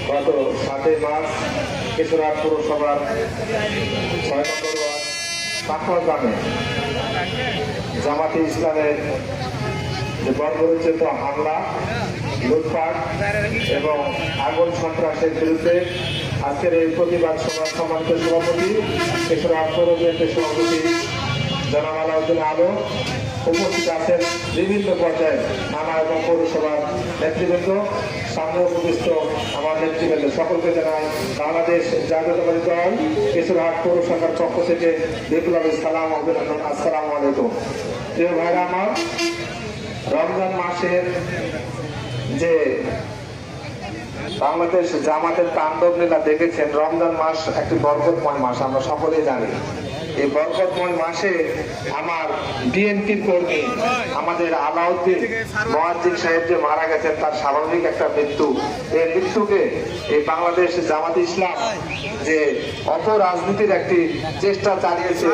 গত 7 মার্চ কেশরহাট পৌরসভার 6 নম্বর ওয়ার্ড পাখর গ্রামে জামাতে ইসলামের যে বর্বরোচিত হামলা, লুটপাট এবং আগুন সন্ত্রাসের বিরুদ্ধে আজকের এই প্রতিবাদ সভার সম্মানিত সভাপতি কেশরহাট পৌর বিএনপির সভাপতি জনাব আলাউদ্দিন আলো, উপস্থিত আছেন বিভিন্ন পর্যায়ে থানা এবং পৌরসভার নেতৃবৃন্দ, সামনে উপস্থিত আমার নেতৃবৃন্দ সকলকে জানাই বাংলাদেশ জাতীয়তাবাদী দল কেশরহাট পৌরসভার পক্ষ থেকে বিপ্লবী সালাম অভিনন্দন। আসসালামু আলাইকুম। প্রিয় ভাইরা আমার, রমজান মাসের যে বাংলাদেশ জামাতের তাণ্ডব লীলা দেখেছেন, রমজান মাস একটি বরকতময় মাস, আমরা সকলেই জানি। এই বরকতময় মাসে আমার বিএনপির কর্মী আমাদের আলাউদ্দিন মুয়াজ্জিন সাহেব যে মারা গেছেন, তার স্বাভাবিক একটা মৃত্যু, এই মৃত্যুকে এই বাংলাদেশ জামাত ইসলাম যে অপরাজনীতির একটি চেষ্টা চালিয়েছে,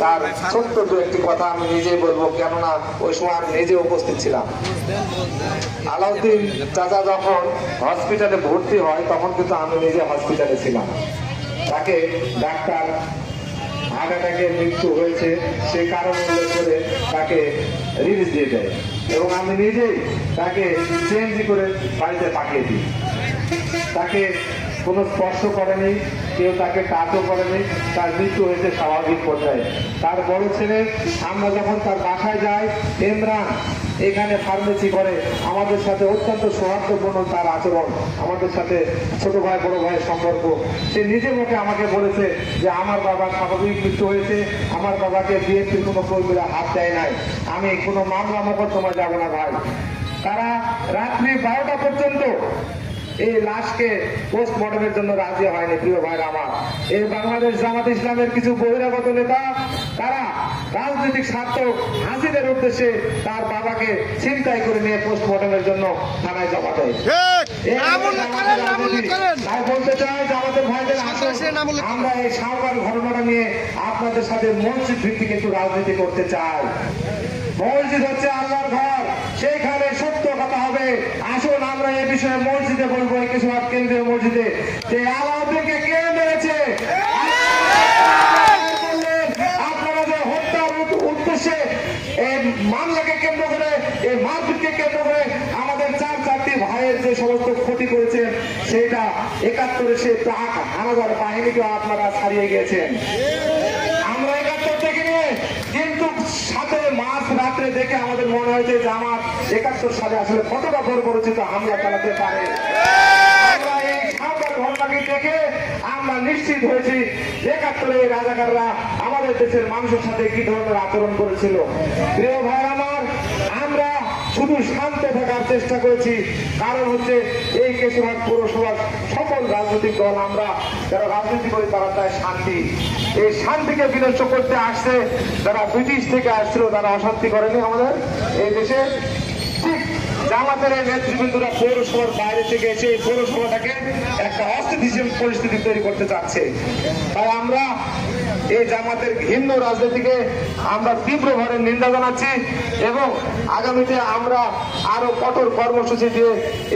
তার ছোট্ট দু একটি কথা আমি নিজেই বলবো, কেননা ওই সময় আমি নিজে উপস্থিত ছিলাম। আলাউদ্দিন চাচা যখন হসপিটালে ভর্তি হয়, তখন কিন্তু আমি নিজে হসপিটালে ছিলাম। তাকে ডাক্তার হার্ট অ্যাটাকের মৃত্যু হয়েছে সে কারণ উল্লেখ করে তাকে রিলিজ দিয়ে দেয় এবং আমি নিজেই তাকে সিএনজি করে বাড়িতে পাঠিয়ে দিই। তাকে কোনো স্পর্শ করেনি, কেউ তাকে টাচও করেনি, তার মৃত্যু হয়েছে স্বাভাবিক পর্যায়ে। তার বড় ছেলে, আমরা যখন তার বাসায় যাই, ইমরান এখানে ফার্মেসি করে, আমাদের সাথে অত্যন্ত সৌহার্দ্যপূর্ণ তার আচরণ, আমাদের সাথে ছোট ভাই বড় ভাইয়ের সম্পর্ক। সে নিজে মুখে আমাকে বলেছে যে আমার বাবার স্বাভাবিক মৃত্যু হয়েছে, আমার বাবাকে বিএনপির কোনো কর্মীরা হাত দেয় নাই, আমি কোনো মামলা মোকদ্দমায় যাব না ভাই। তারা রাত্রি 12টা পর্যন্ত এই লাশকে পোস্টমর্টমের জন্য রাজি হয়নি। প্রিয় ভাইরা আমার, এই বাংলাদেশ জামাত ইসলামের কিছু বহিরাগত নেতা, তারা রাজনৈতিক স্বার্থ হাসিলের উদ্দেশ্যে তার বাবাকে ছিনতাই করে নিয়ে পোস্টমর্টমের জন্য থানায় জমা দেয়। তাই বলতে চাই জামাতের ভাইদের, আমরা এই সাঁওতাল ঘটনাটা নিয়ে আপনাদের সাথে মসজিদ ভিত্তিক একটু রাজনীতি করতে চাই। মসজিদ হচ্ছে আল্লাহর ঘর, সেইখানে সত্য কথা হবে। আসুন আমরা এই বিষয়ে মসজিদে বলবো, এই কেশরহাট কেন্দ্রীয় মসজিদে, যে আলাউদ্দিনকে কে মেরেছে, আপনারা যে হত্যার উদ্দেশ্যে এই মামলাকে কেন্দ্র করে, এই মারপিটকে কেন্দ্র করে আমাদের চারটি ভাইয়ের যে সমস্ত ক্ষতি করেছেন, সেটা 71-এ সে প্রাক হানাদার বাহিনীকে আপনারা ছাড়িয়ে গিয়েছেন। আমরা 71 থেকে নিয়ে কিন্তু 7 মার্চ রাত্রে দেখে আমাদের মনে হয়েছে যে আমার 71 সালে আসলে কতটা বর্বরোচিত হামলা চালাতে পারে। আমরা এই সাঁওতাল ঘটনাকে দেখে আমরা নিশ্চিত হয়েছি 71-এ রাজাকাররা আমাদের দেশের মানুষের সাথে কি ধরনের আচরণ করেছিল। প্রিয় ভাই আমার, আমরা শুধু শান্ত থাকার চেষ্টা করেছি, কারণ হচ্ছে এই কেশরহাট পৌরসভার সকল রাজনৈতিক দল, আমরা যারা রাজনীতি করি তারা চায় শান্তি। এই শান্তিকে বিনষ্ট করতে আসছে যারা ব্রিটিশ থেকে আসছিল, তারা অশান্তি করেনি আমাদের এই দেশে। ঠিক জামাতের এই নেতৃবৃন্দরা পৌরসভার বাইরে থেকে এসে এই পৌরসভাটাকে একটা অস্থিতিশীল পরিস্থিতি তৈরি করতে চাচ্ছে। তাই আমরা এই জামাতের ঘৃণ্য রাজনীতিকে আমরা তীব্রভাবে নিন্দা জানাচ্ছি এবং আগামীতে আমরা আরো কঠোর কর্মসূচি দিয়ে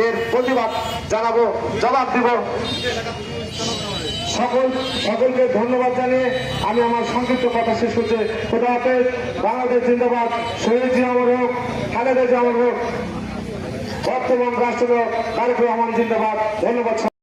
এর প্রতিবাদ জানাবো, জবাব দিব। সকলকে ধন্যবাদ জানিয়ে আমি আমার সংক্ষিপ্ত কথা শেষ করছি। খোদা হাফেজ। বাংলাদেশ জিন্দাবাদ। শহীদ জিয়া অমর হোক, খালেদা জিয়া অমর হোক, বর্তমান রাষ্ট্রপতি তারেক রহমান জিন্দাবাদ। ধন্যবাদ।